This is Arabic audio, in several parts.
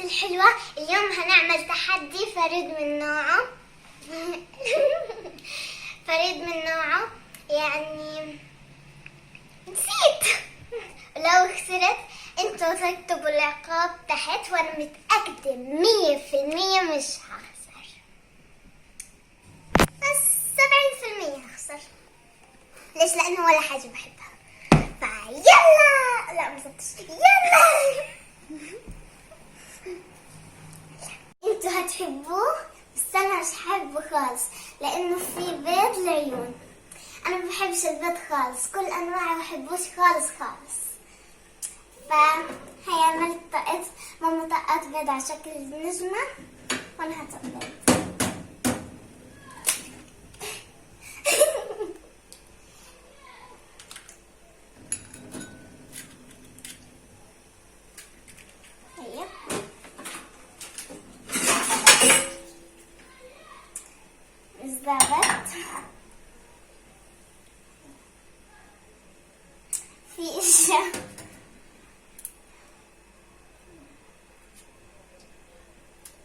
الحلوة. اليوم هنعمل تحدي فريد من نوعه. فريد من نوعه، يعني نسيت. لو خسرت انتوا تكتبوا العقاب تحت، وانا متأكدة 100% مش هخسر، بس 70% هخسر. ليش؟ لانه ولا حاجة بحبها. فيلا، لا ما صدقش، يلا. انتوا هتحبوه بس انا مش حابه خالص، لانه في بيض العيون. انا ما بحبش البيض خالص، كل انواعه ما بحبوش خالص خالص. فهي عملت طقت ماما طقت بيض على شكل نجمة، وانا هطقت. بالضبط. في اشياء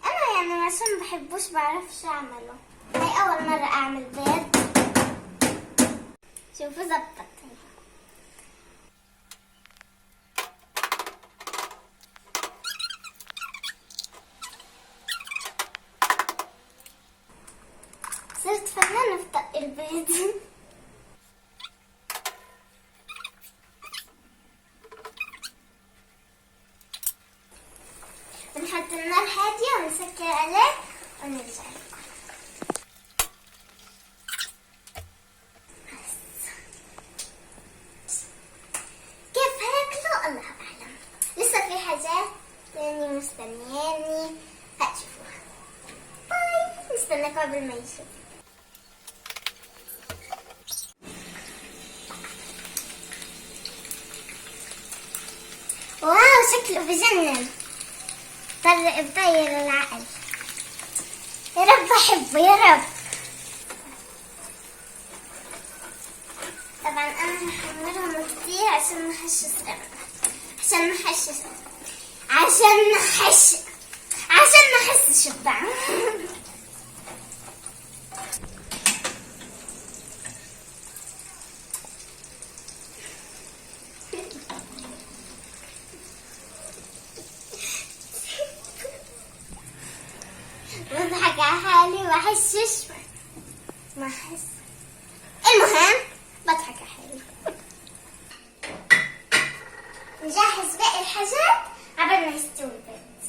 انا يعني عشان ما بحبوش بعرفش اعمله. هاي اول مرة اعمل بيض. شوفوا زبطت. صرت فنانة في طق البيض. بنحط النار هادية ونسكر عليه ونرجع. كيف هياكلوا الله أعلم. لسه في حاجات يعني مستنياني هتشوفوها. باي، نستناكم قبل ما يشوف. واو، شكله بجنن. بطير العقل. يا رب احبه يا رب. طبعا انا هحمرهم كتير عشان نحش عشان نحس الطعم. بضحك على حالي واحسش ما احس. المهم بضحك على حالي. نجهز باقي الحاجات قبل ما يستوي البيض.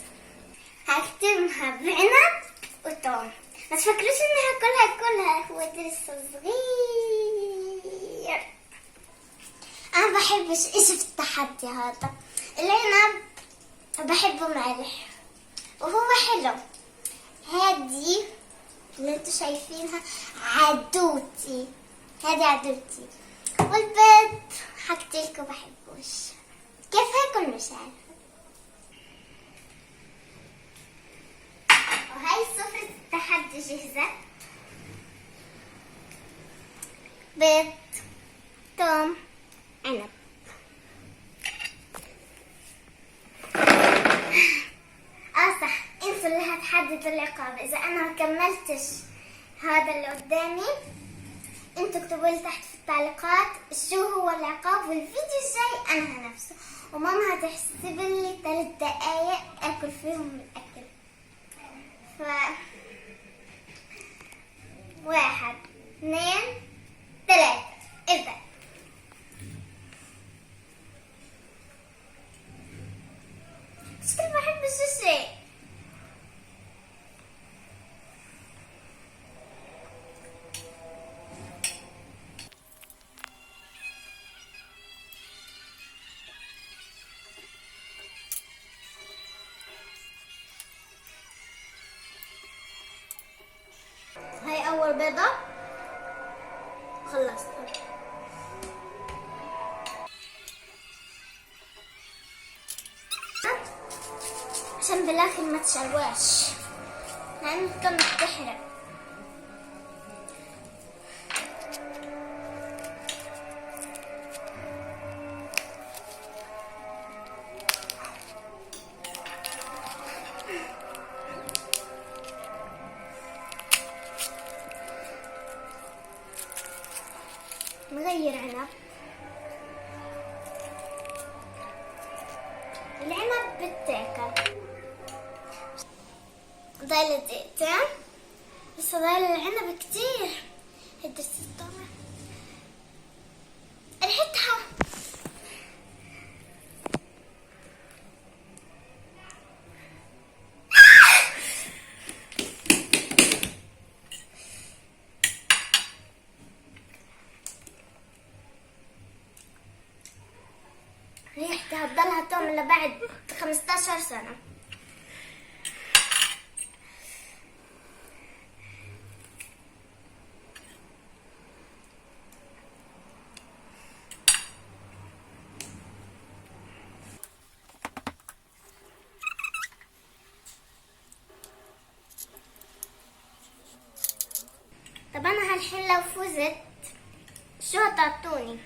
هكتمها بعنب وتوم. ما تفكروش اني هاكلها، هو لسه صغير. انا ما بحبش اشي في التحدي هذا. العنب بحبه مالح وهو حلو. هادي اللي انتوا شايفينها عدوتي، هادي عدوتي. والبيض حكيتلكوا بحبوش. كيف هاكل مش عارفة. وهاي سفرة التحدي جاهزة. بيض، توم، عنب. صح، انتوا اللي هتحددوا العقاب. اذا انا ما كملتش هذا اللي قدامي انتوا اكتبوا لي تحت في التعليقات شو هو العقاب، والفيديو الجاي انا هنفسه. وماما هتحسب لي 3 دقايق اكل فيهم الاكل. 1 2 3 ابدأ. بس كنت بحب الشيء. هاي أول بيضة خلصت. عشان بالاخر ما تشواش لأن كانت تحرق. بتاكل. ضايل دقيقتين، لسه ضايل العنب كتير. هدرس الطعمة ريحتها ريحتها تضلها تعمل لبعد 15 سنة. طب انا هالحين لو فزت شو هتعطوني؟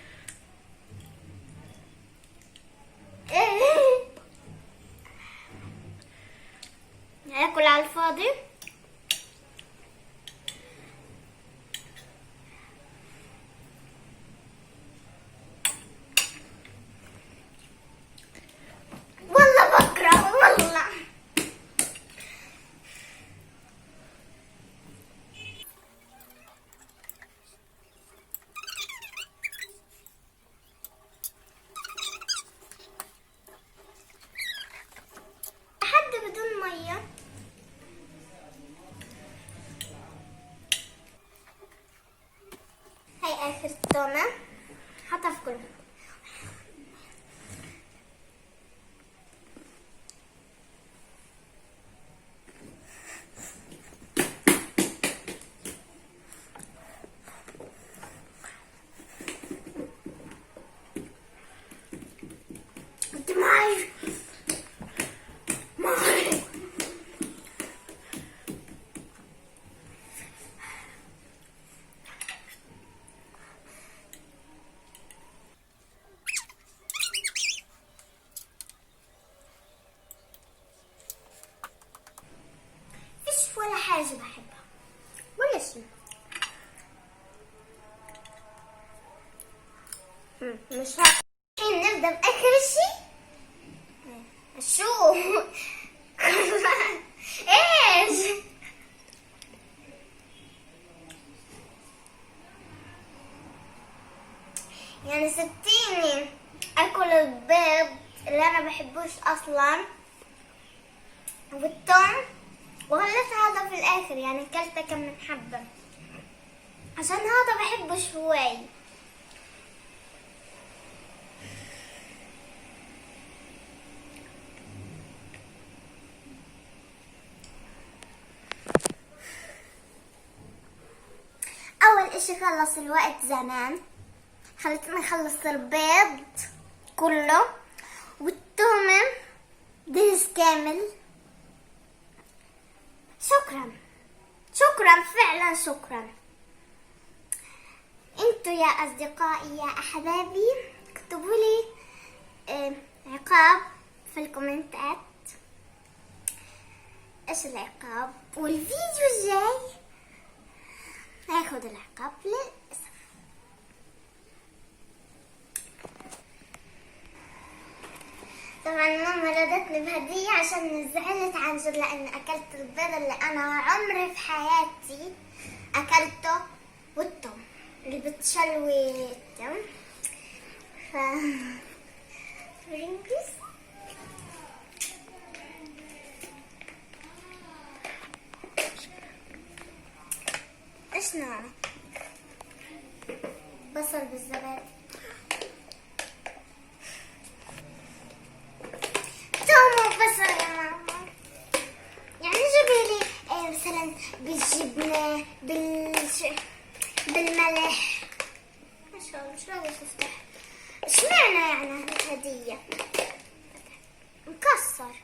هاكل على الفاضي. والله بكره والله. حد بدون ميه. هاي اخر تومة حطها في كلها. معي فيش ولا حاجة بحبها ولا شيء. مش هيك. الحين نبدأ بآخر شيء. شو؟ ايش؟ يعني سبتيني اكل البيض اللي انا بحبوش اصلا والثوم، وخليت هذا في الاخر، يعني اكلته كم من حبة عشان هذا بحبه شوي. اول اشي خلص الوقت زمان، خلتني اخلص البيض كله والثومة دهس كامل. شكرا شكرا فعلا شكرا. انتوا يا اصدقائي يا احبابي اكتبوا لي عقاب في الكومنتات. ايش العقاب؟ والفيديو الجاي هاخد العقاب للأسف. طبعا ماما ردتني بهدية عشان زعلت عن جد، لأني أكلت البيض اللي أنا عمري في حياتي أكلته والثوم اللي بتشلوي الثوم. فرنجس ايش نوعه؟ بصل بالزبادي، توم وبصل يا ماما. يعني جيبي لي مثلا بالجبنة بالملح. ما شاء الله مش راضي تفتح. اشمعنى يعني هدية مكسر؟